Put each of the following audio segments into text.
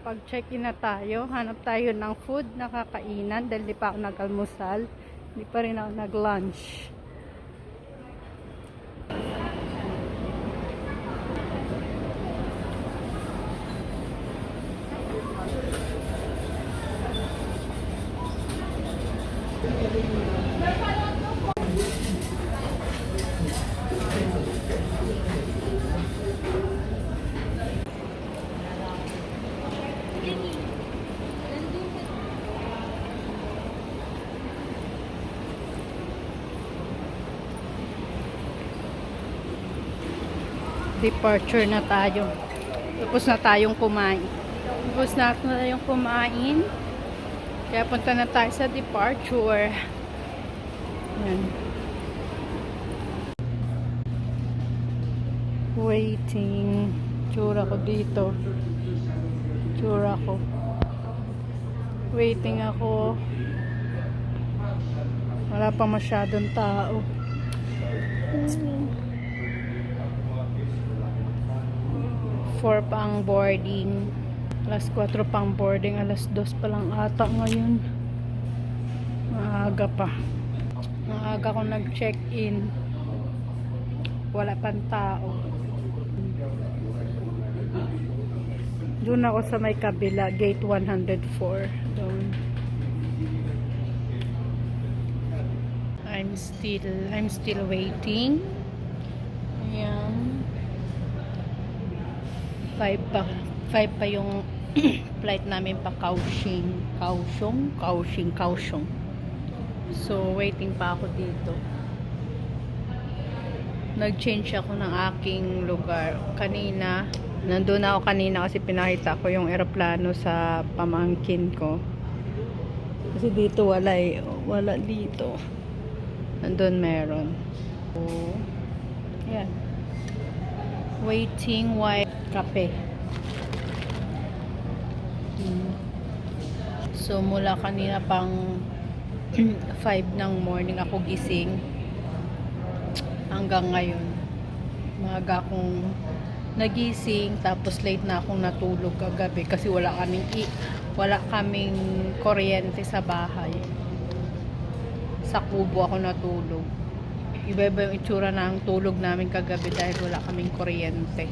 Nakapag-check-in na tayo. Hanap tayo ng food na kakainan dahil di pa ako nag-almusal. Di pa rin ako nag-lunch. Departure na tayo. Tapos na tayong kumain. Kaya punta na tayo sa departure. Yan. Waiting. Tsura ko dito. Waiting ako. Wala pa masyadong tao. 4 pa ang boarding. Alas 4 pang boarding. Alas 2 pa lang ata ngayon. Maaga pa. Maaga ko nag-check-in. Wala pang tao. Doon ako sa may kabila. Gate 104. Doon. I'm still waiting. Ayan. 5 pa yung flight namin pa Kaohsiung. So waiting pa ako dito. Nag-change ako ng aking lugar kanina. Nandun ako kanina kasi pinakita ko yung eroplano sa pamangkin ko. Kasi dito wala dito. Nandun meron. So yan. Waiting while kape. So mula kanina pang 5 ng morning ako gising hanggang ngayon. Maaga akong nagising tapos late na akong natulog kagabi kasi wala kaming kuryente sa bahay. Sa kubo ako natulog. Iba-iba yung itsura ng tulog namin kagabi dahil wala kaming kuryente.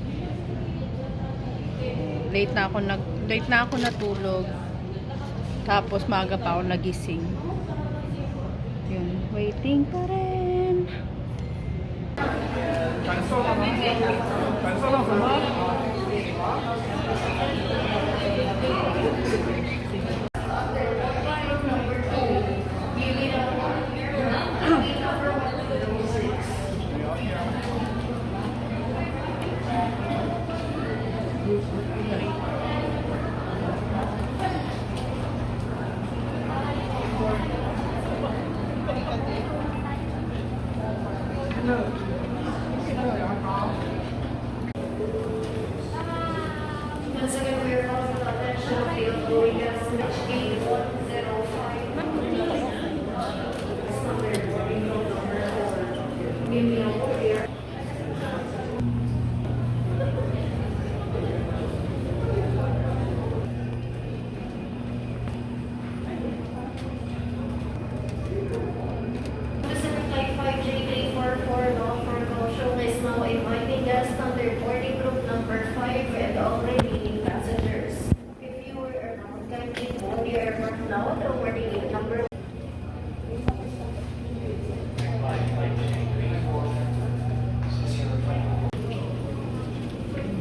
Late na ako natulog. Tapos maaga pa ako nagising. Yun, waiting pa rin.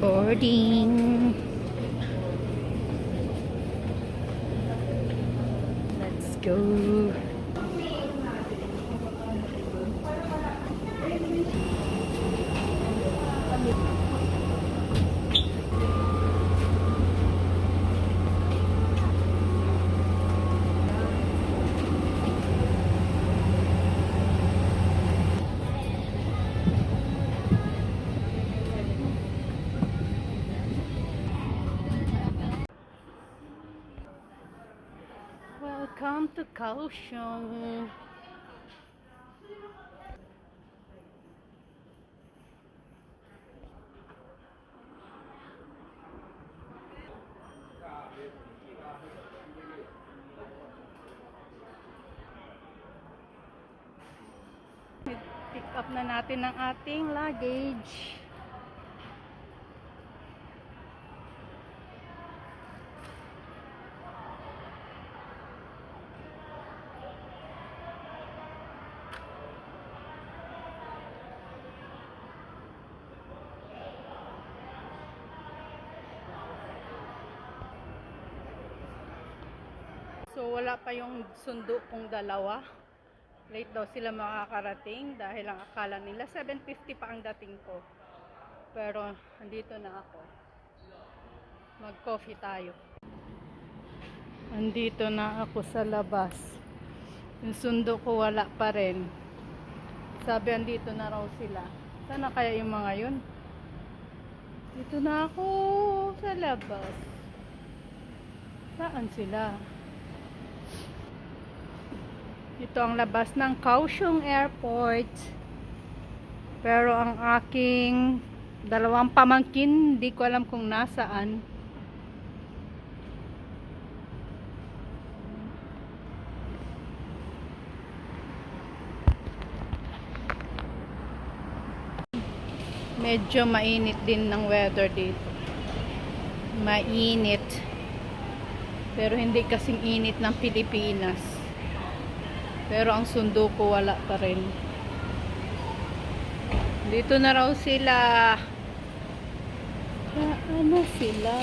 Boarding. Let's go. Welcome to Kaohsiung. up na natin ang ating luggage. So wala pa yung sundo kong dalawa. Late daw sila makakarating dahil ang akala nila 7:50 pa ang dating ko. Pero andito na ako. Mag-coffee tayo. Andito na ako sa labas. Yung sundo ko wala pa rin. Sabi andito na raw sila. Sana kaya yung mga yun? Dito na ako sa labas. Saan sila? Ito ang labas ng Kaohsiung Airport. Pero ang aking dalawang pamangkin, di ko alam kung nasaan. Medyo mainit din ng weather dito. Mainit. Pero hindi kasing init ng Pilipinas. Pero ang sundo ko wala pa rin. Dito na raw sila. Saan na sila?